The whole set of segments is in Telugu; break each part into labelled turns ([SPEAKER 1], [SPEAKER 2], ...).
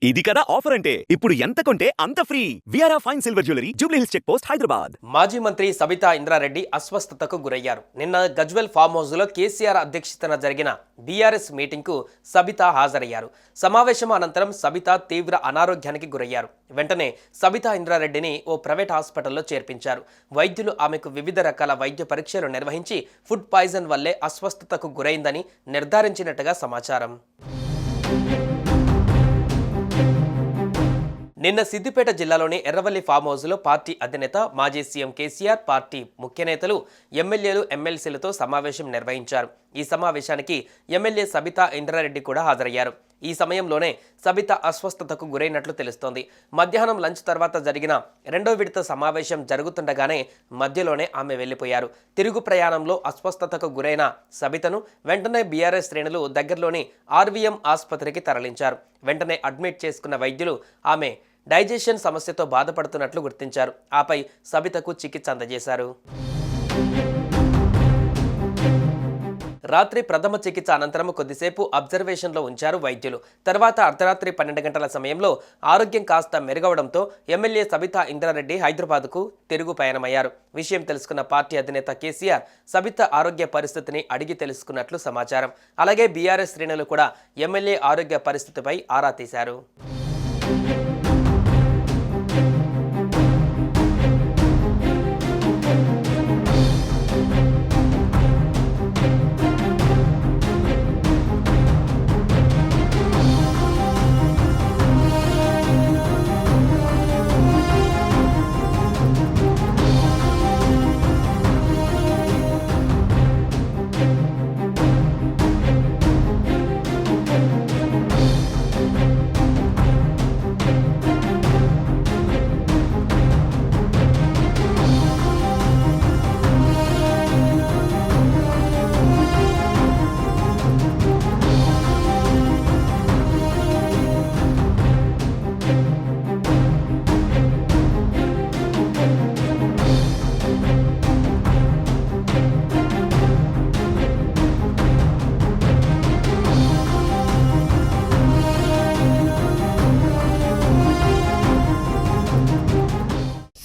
[SPEAKER 1] ఇది కదా ఆఫర్ అంటే ఇప్పుడు ఎంత కొంటే అంత ఫ్రీ. విఆర్ఆ fine silver jewellery Jubilee Hills check post Hyderabad.
[SPEAKER 2] మాజీ మంత్రి సబితా ఇంద్రారెడ్డి అస్వస్థతకు గురయ్యారు. నిన్న గజ్వెల్ ఫామ్ హౌస్ లో కేసీఆర్ అధ్యక్షతన జరిగిన బీఆర్ఎస్ మీటింగ్ కు సబితా హాజరయ్యారు. సమావేశం అనంతరం సబితా తీవ్ర అనారోగ్యానికి గురయ్యారు. వెంటనే సబితా ఇంద్రారెడ్డిని ఓ ప్రైవేట్ హాస్పిటల్లో చేర్పించారు. వైద్యులు ఆమెకు వివిధ రకాల వైద్య పరీక్షలు నిర్వహించి ఫుడ్ పాయిజన్ వల్లే అస్వస్థతకు గురైందని నిర్ధారించినట్టుగా సమాచారం. నిన్న సిద్దిపేట జిల్లాలోని ఎర్రవల్లి ఫామ్ హౌస్లో పార్టీ అధినేత మాజీ సీఎం కేసీఆర్, పార్టీ ముఖ్య నేతలు, ఎమ్మెల్యేలు, ఎమ్మెల్సీలతో సమావేశం నిర్వహించారు. ఈ సమావేశానికి ఎమ్మెల్యే సబితా ఇంద్రారెడ్డి కూడా హాజరయ్యారు. ఈ సమయంలోనే సబిత అస్వస్థతకు గురైనట్లు తెలుస్తోంది. మధ్యాహ్నం లంచ్ తర్వాత జరిగిన రెండో విడత సమావేశం జరుగుతుండగానే మధ్యలోనే ఆమె వెళ్లిపోయారు. తిరుగు ప్రయాణంలో అస్వస్థతకు గురైన సబితను వెంటనే బీఆర్ఎస్ శ్రేణులు దగ్గరలోని ఆర్వీఎం ఆసుపత్రికి తరలించారు. వెంటనే అడ్మిట్ చేసుకున్న వైద్యులు ఆమె డైజెషన్ సమస్యతో బాధపడుతున్నట్లు గుర్తించారు. ఆపై సబితకు చికిత్స అందజేశారు. రాత్రి ప్రథమ చికిత్స అనంతరం కొద్దిసేపు అబ్జర్వేషన్లో ఉంచారు వైద్యులు. తర్వాత అర్ధరాత్రి 12 గంటల సమయంలో ఆరోగ్యం కాస్త మెరుగవడంతో ఎమ్మెల్యే సబితా ఇంద్రారెడ్డి హైదరాబాద్కు తిరుగు పయనమయ్యారు. విషయం తెలుసుకున్న పార్టీ అధినేత కేసీఆర్ సబిత ఆరోగ్య పరిస్థితిని అడిగి తెలుసుకున్నట్లు సమాచారం. అలాగే బీఆర్ఎస్ శ్రేణులు కూడా ఎమ్మెల్యే ఆరోగ్య పరిస్థితిపై ఆరా తీశారు.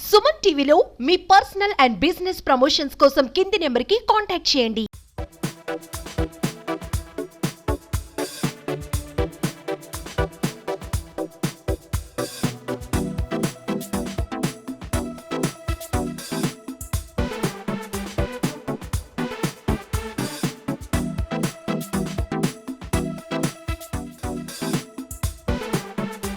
[SPEAKER 3] సుమన్ టీవీలో మీ పర్సనల్ అండ్ బిజినెస్ ప్రమోషన్స్ కోసం కింది నెంబర్కి కాంటాక్ట్ చేయండి.